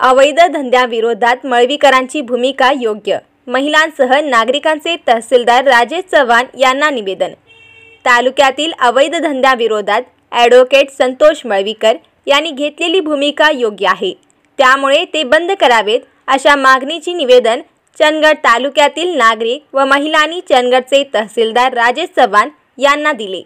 अवैध धंद्याविरोधात मळवीकरांची भूमिका योग्य, महिलांसह नागरिकांचे तहसीलदार राजेश चव्हाण यांना निवेदन। तालुक्यातील अवैध धंद्याविरोधात ॲडव्होकेट संतोष मळवीकर यांनी घेतलेली भूमिका योग्य आहे, त्यामुळे ते बंद करावेत अशा मागणीची निवेदन चंदगड तालुक्यातील नागरिक व महिलांनी चंदगडचे तहसीलदार राजेश चव्हाण यांना दिले।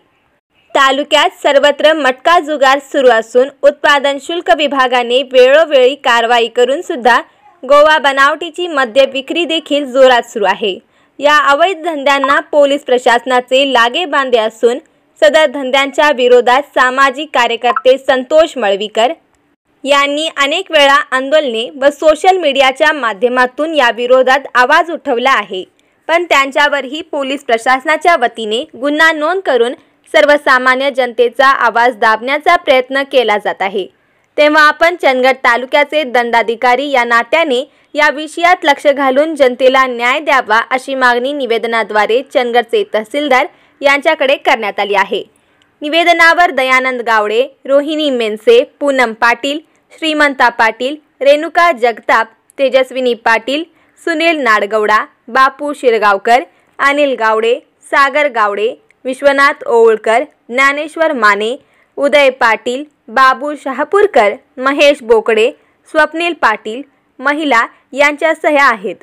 तालुक्यात सर्वत्र मटका जुगार सुरू असून उत्पादन शुल्क विभागाने वेळोवेळी कारवाई करून सुद्धा गोवा बनावटीची मद्य विक्री देखील जोरात सुरू आहे। या अवैध धंद्यांना पोलीस प्रशासनाचे लागे बांधे असून सदर धंद्यांच्या विरोधात सामाजिक कार्यकर्ते संतोष मळवीकर यांनी अनेक वेळा आंदोलने व सोशल मीडियाच्या माध्यमातून या विरोधात आवाज उठवला आहे, पण त्यांच्यावरही पोलीस प्रशासनाच्या वतीने गुन्हा नोंद करून सर्वसामान्य जनतेचा आवाज दाबण्याचा प्रयत्न केला जात आहे। तेव्हा आपण चंदगड तालुक्याचे दंडाधिकारी या नात्याने या विषयात लक्ष घालून जनतेला न्याय द्यावा अशी मागणी निवेदनाद्वारे चंदगडचे तहसीलदार यांच्याकडे करण्यात आली आहे। निवेदनावर दयानंद गावडे, रोहिणी मेनसे, पूनम पाटील, श्रीमंता पाटील, रेणुका जगताप, तेजस्विनी पाटील, सुनील नाडगौडा, बापू शिरगावकर, अनिल गावडे, सागर गावडे, विश्वनाथ ओवळकर, ज्ञानेश्वर माने, उदय पाटील, बाबू शहापूरकर, महेश बोकडे, स्वप्नील पाटील, महिला यांच्या सह्या आहेत।